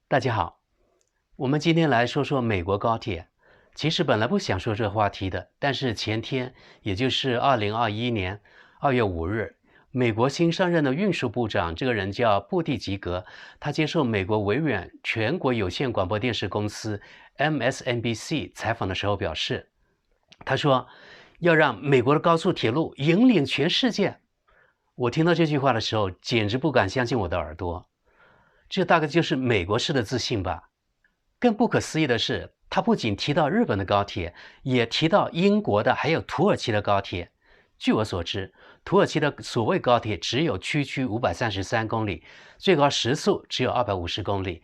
大家好，我们今天来说说美国高铁。其实本来不想说这个话题的，但是前天，也就是2021年2月5日，美国新上任的运输部长，这个人叫布蒂吉格，他接受美国微软全国有线广播电视公司 MSNBC 采访的时候表示，他说要让美国的高速铁路引领全世界。我听到这句话的时候，简直不敢相信我的耳朵。这大概就是美国式的自信吧。更不可思议的是，他不仅提到日本的高铁，也提到英国的还有土耳其的高铁。据我所知，土耳其的所谓高铁只有区533公里，最高时速只有250公里。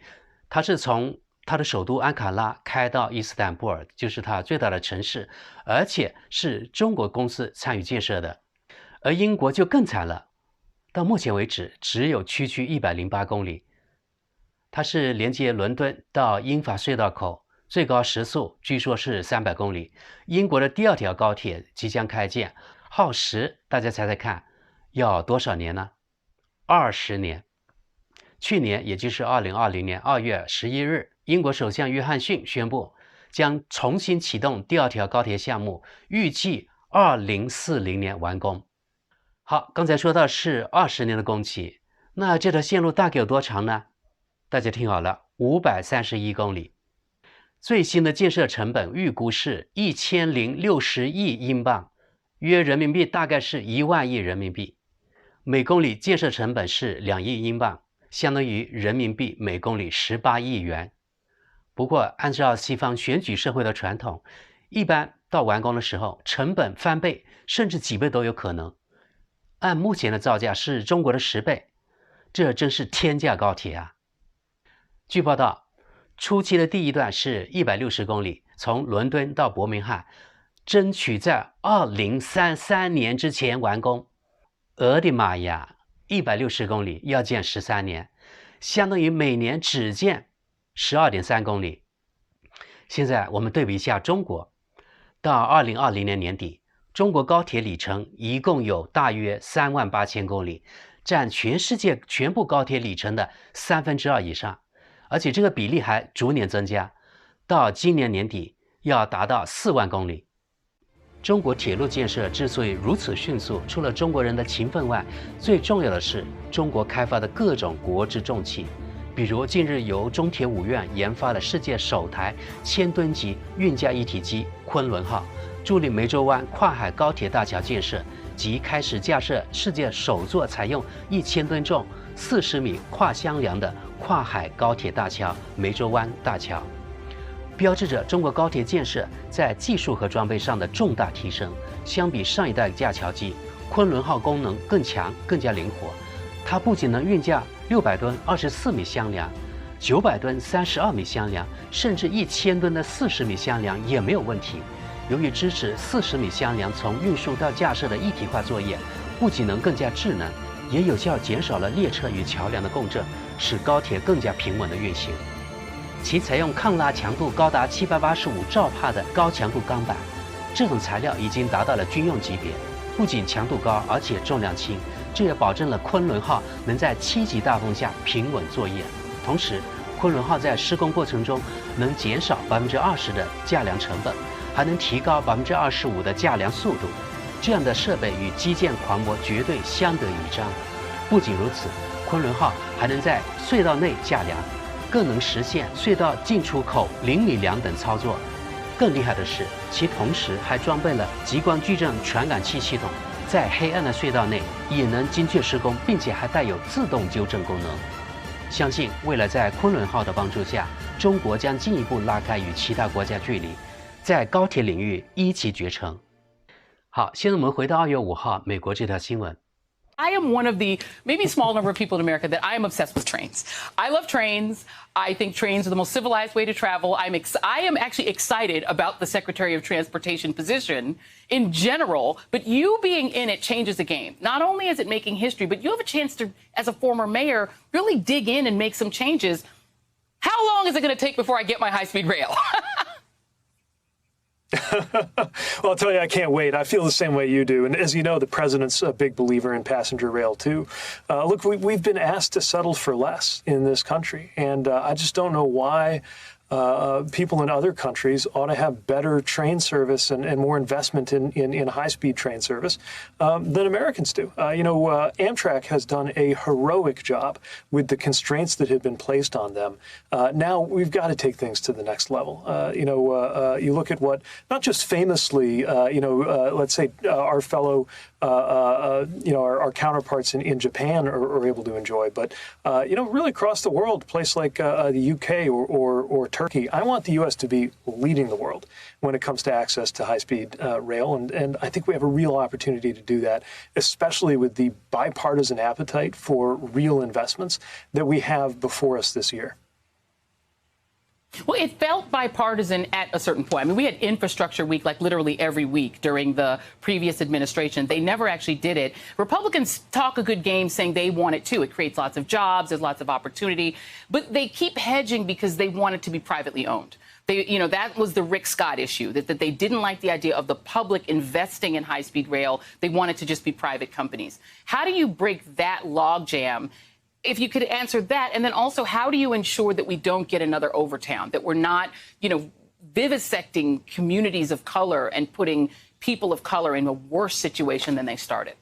它是从它的首都安卡拉开到伊斯坦布尔，就是它最大的城市，而且是中国公司参与建设的。而英国就更惨了，到目前为止只有区108公里。它是连接伦敦到英法隧道口，最高时速据说是300公里。英国的第2条高铁即将开建，耗时大家猜猜看，要多少年呢？20年。去年，也就是2020年2月11日，英国首相约翰逊宣布将重新启动第2条高铁项目，预计2040年完工。好，刚才说到是20年的工期，那这条线路大概有多长呢？大家听好了，531公里。最新的建设成本预估是1060亿英镑，约人民币大概是1万亿人民币。每公里建设成本是2亿英镑，相当于人民币每公里18亿元。不过，按照西方选举社会的传统，一般到完工的时候，成本翻倍，甚至几倍都有可能。按目前的造价是中国的10倍，这真是天价高铁啊！据报道，初期的第一段是160公里，从伦敦到伯明翰，争取在2033年之前完工。我的妈呀，160公里要建13年，相当于每年只建12.3公里。现在我们对比一下中国，到2020年年底，中国高铁里程一共有大约38000公里，占全世界全部高铁里程的2/3以上。而且这个比例还逐年增加，到今年年底要达到4万公里。中国铁路建设之所以如此迅速，除了中国人的勤奋外，最重要的是中国开发的各种国之重器，比如近日由中铁5院研发的世界首台1000吨级运价一体机昆仑号，助力梅州湾跨海高铁大桥建设，及开始架设世界首座采用1000吨重、40米跨箱梁的跨海高铁大桥梅州湾大桥，标志着中国高铁建设在技术和装备上的重大提升。相比上一代架桥机，昆仑号功能更强、更加灵活。它不仅能运架600吨24米箱梁、900吨32米箱梁，甚至1000吨的40米箱梁也没有问题。由于支持40米箱梁从运输到架设的一体化作业，不仅能更加智能，也有效减少了列车与桥梁的共振，使高铁更加平稳的运行。其采用抗拉强度高达785兆帕的高强度钢板，这种材料已经达到了军用级别，不仅强度高，而且重量轻，这也保证了昆仑号能在7级大风下平稳作业。同时，昆仑号在施工过程中能减少20%的架梁成本，还能提高25%的架梁速度。这样的设备与基建狂魔绝对相得益彰。不仅如此，昆仑号还能在隧道内架梁，更能实现隧道进出口邻里梁等操作。更厉害的是，其同时还装备了极光矩阵传感器系统，在黑暗的隧道内也能精确施工，并且还带有自动纠正功能。相信未来在昆仑号的帮助下，中国将进一步拉开与其他国家距离，在高铁领域一骑绝尘。好，现在我们回到2月5号美国这条新闻。I am one of the maybe small number of people in America that I am obsessed with trains. I love trains. I think trains are the most civilized way to travel. I am actually excited about the Secretary of Transportation position in general, but you being in it changes the game. Not only is it making history, but you have a chance to, as a former mayor, really dig in and make some changes. How long is it going to take before I get my high-speed rail? Well, I'll tell you, I can't wait. I feel the same way you do. And as you know, the president's a big believer in passenger rail, too. Look, we've been asked to settle for less in this country, and I just don't know why people in other countries ought to have better train service and more investment in high-speed train service than Americans do. Amtrak has done a heroic job with the constraints that have been placed on them. Now we've got to take things to the next level. You look at what not just famously, let's say our fellow, our counterparts in Japan are able to enjoy, but really across the world, a place like the UK or Turkey. I want the U.S. to be leading the world when it comes to access to high-speed rail, and I think we have a real opportunity to do that, especially with the bipartisan appetite for real investments that we have before us this year. Well, it felt bipartisan at a certain point. I mean, we had infrastructure week like literally every week during the previous administration. They never actually did it. Republicans talk a good game saying they want it too. It creates lots of jobs, there's lots of opportunity, but they keep hedging because they want it to be privately owned. That was the Rick Scott issue, that they didn't like the idea of the public investing in high-speed rail. They wanted to just be private companies. How do you break that logjam? If you could answer that, and then also, how do you ensure that we don't get another Overtown, that we're not, vivisecting communities of color and putting people of color in a worse situation than they started?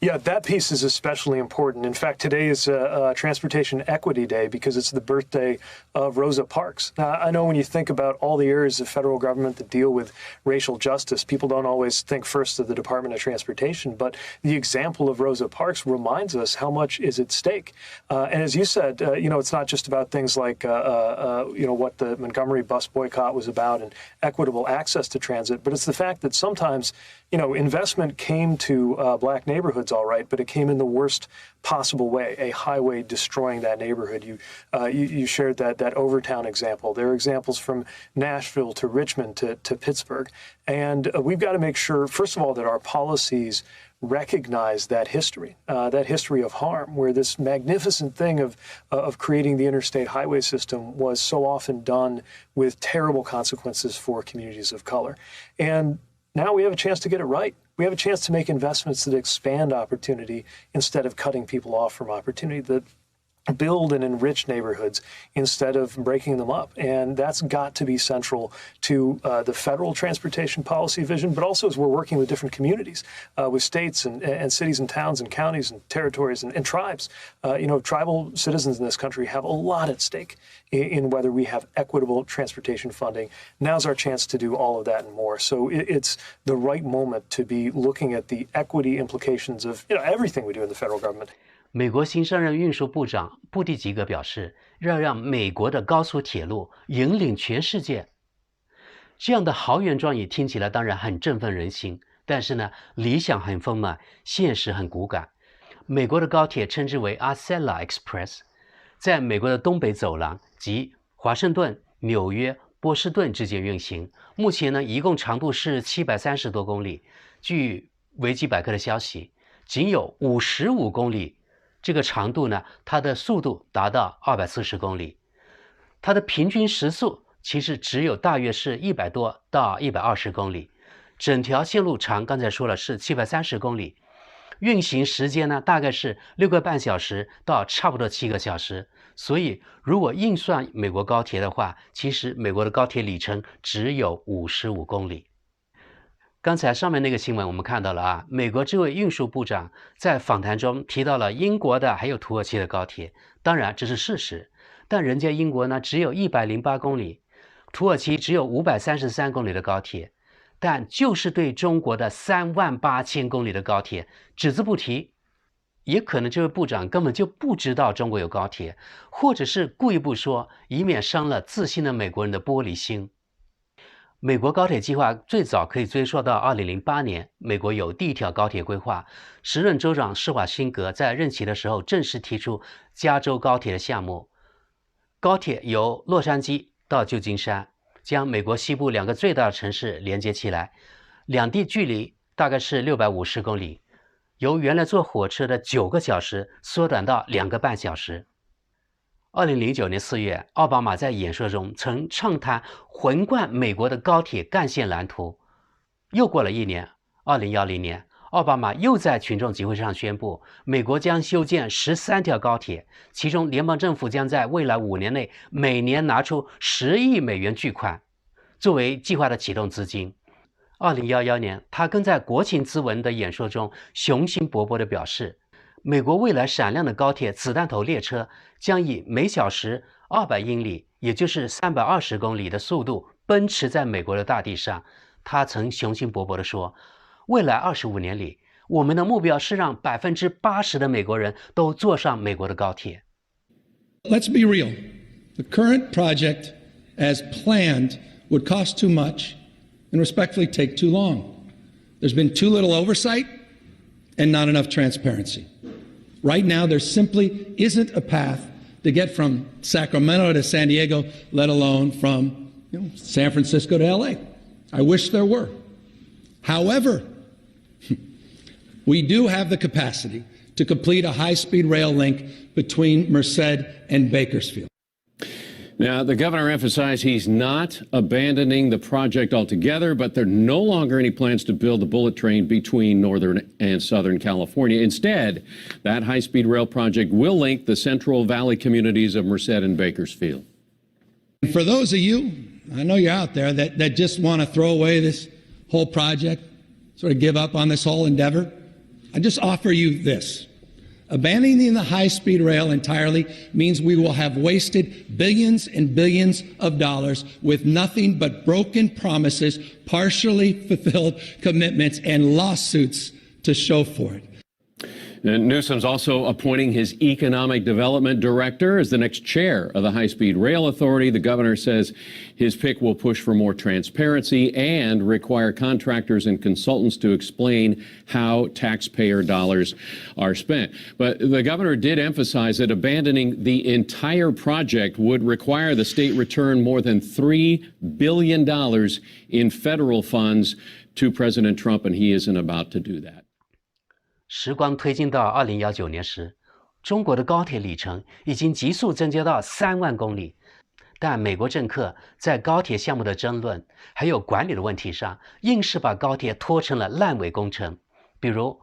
Yeah, that piece is especially important. In fact, today is Transportation Equity Day because it's the birthday of Rosa Parks. Now, I know when you think about all the areas of federal government that deal with racial justice, people don't always think first of the Department of Transportation, but the example of Rosa Parks reminds us how much is at stake. And as you said, it's not just about things like, what the Montgomery bus boycott was about and equitable access to transit, but it's the fact that sometimes, investment came to black neighborhoods all right, but it came in the worst possible way, a highway destroying that neighborhood. You shared that Overtown example. There are examples from Nashville to Richmond to Pittsburgh. And we've got to make sure, first of all, that our policies recognize that history of harm, where this magnificent thing of creating the interstate highway system was so often done with terrible consequences for communities of color. And now we have a chance to get it right. We have a chance to make investments that expand opportunity instead of cutting people off from opportunity, that build and enrich neighborhoods instead of breaking them up. And that's got to be central to the federal transportation policy vision, but also as we're working with different communities, with states and cities and towns and counties and territories and tribes. Tribal citizens in this country have a lot at stake in whether we have equitable transportation funding. Now's our chance to do all of that and more. So it's the right moment to be looking at the equity implications of everything we do in the federal government. 美国新上任运输部长布蒂吉格表示，要让美国的高速铁路引领全世界。这样的豪言壮语听起来当然很振奋人心，但是呢，理想很丰满，现实很骨感。美国的高铁称之为 Acela Express， 在美国的东北走廊及华盛顿、纽约、波士顿之间运行。目前呢，一共长度是730多公里。据维基百科的消息，仅有55公里。这个长度呢，它的速度达到240公里，它的平均时速其实只有大约是100多到120公里。整条线路长，刚才说了是730公里，运行时间呢大概是6个半小时到差不多7个小时。所以如果硬算美国高铁的话，其实美国的高铁里程只有55公里。刚才上面那个新闻我们看到了啊，美国这位运输部长在访谈中提到了英国的还有土耳其的高铁，当然这是事实，但人家英国呢只有108公里，土耳其只有533公里的高铁，但就是对中国的38000公里的高铁只字不提。也可能这位部长根本就不知道中国有高铁，或者是故意不说，以免伤了自信的美国人的玻璃心。美国高铁计划最早可以追溯到2008年，美国有第一条高铁规划，时任州长施瓦辛格在任期的时候正式提出加州高铁的项目。高铁由洛杉矶到旧金山，将美国西部2个最大的城市连接起来，两地距离大概是650公里，由原来坐火车的9个小时缩短到2个半小时。2009年4月，奥巴马在演说中曾畅谈横贯美国的高铁干线蓝图。又过了1年，2010年，奥巴马又在群众集会上宣布，美国将修建13条高铁，其中联邦政府将在未来5年内每年拿出10亿美元巨款，作为计划的启动资金。2011年，他更在国情咨文的演说中雄心勃勃地表示，美国未来闪亮的高铁子弹头列车将以每小时200英里，也就是320公里的速度奔驰在美国的大地上。他曾雄心勃勃地说，未来25年里，我们的目标是让80%的美国人都坐上美国的高铁。 Let's be real. The current project, as planned, would cost too much and respectfully take too long. There's been too little oversight and not enough transparency. Right now, there simply isn't a path to get from Sacramento to San Diego, let alone from San Francisco to LA. I wish there were. However, we do have the capacity to complete a high-speed rail link between Merced and Bakersfield. Now, the governor emphasized he's not abandoning the project altogether, but there are no longer any plans to build a bullet train between Northern and Southern California. Instead, that high-speed rail project will link the Central Valley communities of Merced and Bakersfield. And for those of you, I know you're out there, that just want to throw away this whole project, sort of give up on this whole endeavor, I just offer you this. Abandoning the high-speed rail entirely means we will have wasted billions and billions of dollars with nothing but broken promises, partially fulfilled commitments, and lawsuits to show for it. And Newsom's also appointing his economic development director as the next chair of the High-Speed Rail Authority. The governor says his pick will push for more transparency and require contractors and consultants to explain how taxpayer dollars are spent. But the governor did emphasize that abandoning the entire project would require the state return more than $3 billion in federal funds to President Trump, and he isn't about to do that. 时光推进到2019年时，中国的高铁里程已经急速增加到3万公里，但美国政客在高铁项目的争论还有管理的问题上，硬是把高铁拖成了烂尾工程。比如，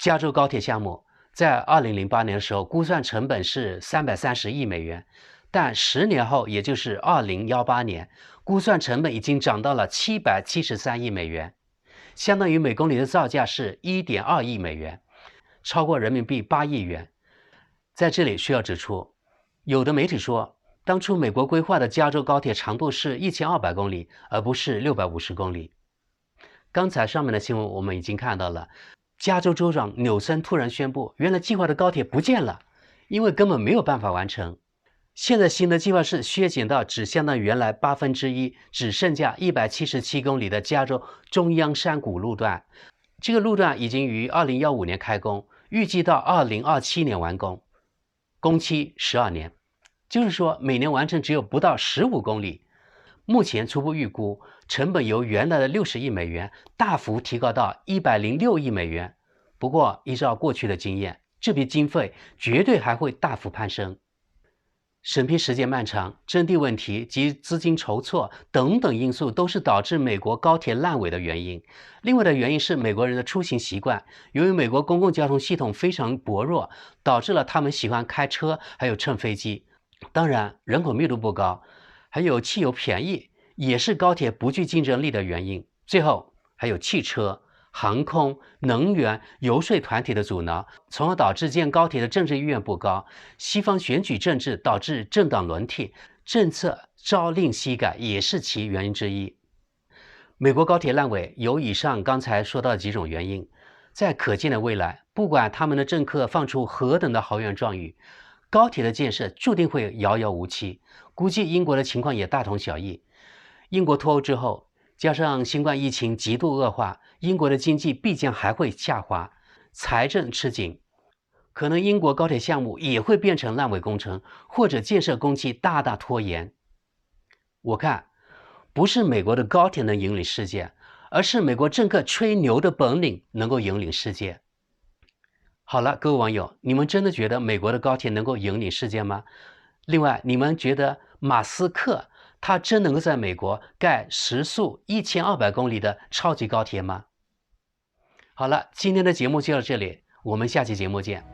加州高铁项目在2008年的时候估算成本是330亿美元，但10年后，也就是2018年，估算成本已经涨到了773亿美元。相当于每公里的造价是1.2亿美元，超过人民币8亿元。在这里需要指出，有的媒体说，当初美国规划的加州高铁长度是1200公里，而不是650公里。刚才上面的新闻我们已经看到了，加州州长纽森突然宣布，原来计划的高铁不见了，因为根本没有办法完成。现在新的计划是削减到只相当于原来1/8，只剩下177公里的加州中央山谷路段。这个路段已经于2015年开工，预计到2027年完工，工期12年，就是说每年完成只有不到15公里。目前初步预估成本由原来的60亿美元大幅提高到106亿美元。不过依照过去的经验，这笔经费绝对还会大幅攀升。审批时间漫长、征地问题及资金筹措等等因素都是导致美国高铁烂尾的原因。另外的原因是美国人的出行习惯，由于美国公共交通系统非常薄弱，导致了他们喜欢开车还有乘飞机。当然人口密度不高，还有汽油便宜，也是高铁不具竞争力的原因。最后还有汽车、航空、能源、游说团体的阻挠，从而导致建高铁的政治意愿不高。西方选举政治导致政党轮替，政策朝令夕改也是其原因之一。美国高铁烂尾有以上刚才说到的几种原因，在可见的未来，不管他们的政客放出何等的豪言壮语，高铁的建设注定会遥遥无期。估计英国的情况也大同小异。英国脱欧之后，加上新冠疫情极度恶化，英国的经济必将还会下滑，财政吃紧，可能英国高铁项目也会变成烂尾工程，或者建设工期大大拖延。我看不是美国的高铁能引领世界，而是美国政客吹牛的本领能够引领世界。好了，各位网友，你们真的觉得美国的高铁能够引领世界吗？另外，你们觉得马斯克他真能够在美国盖时速1200公里的超级高铁吗？好了，今天的节目就到这里，我们下期节目见。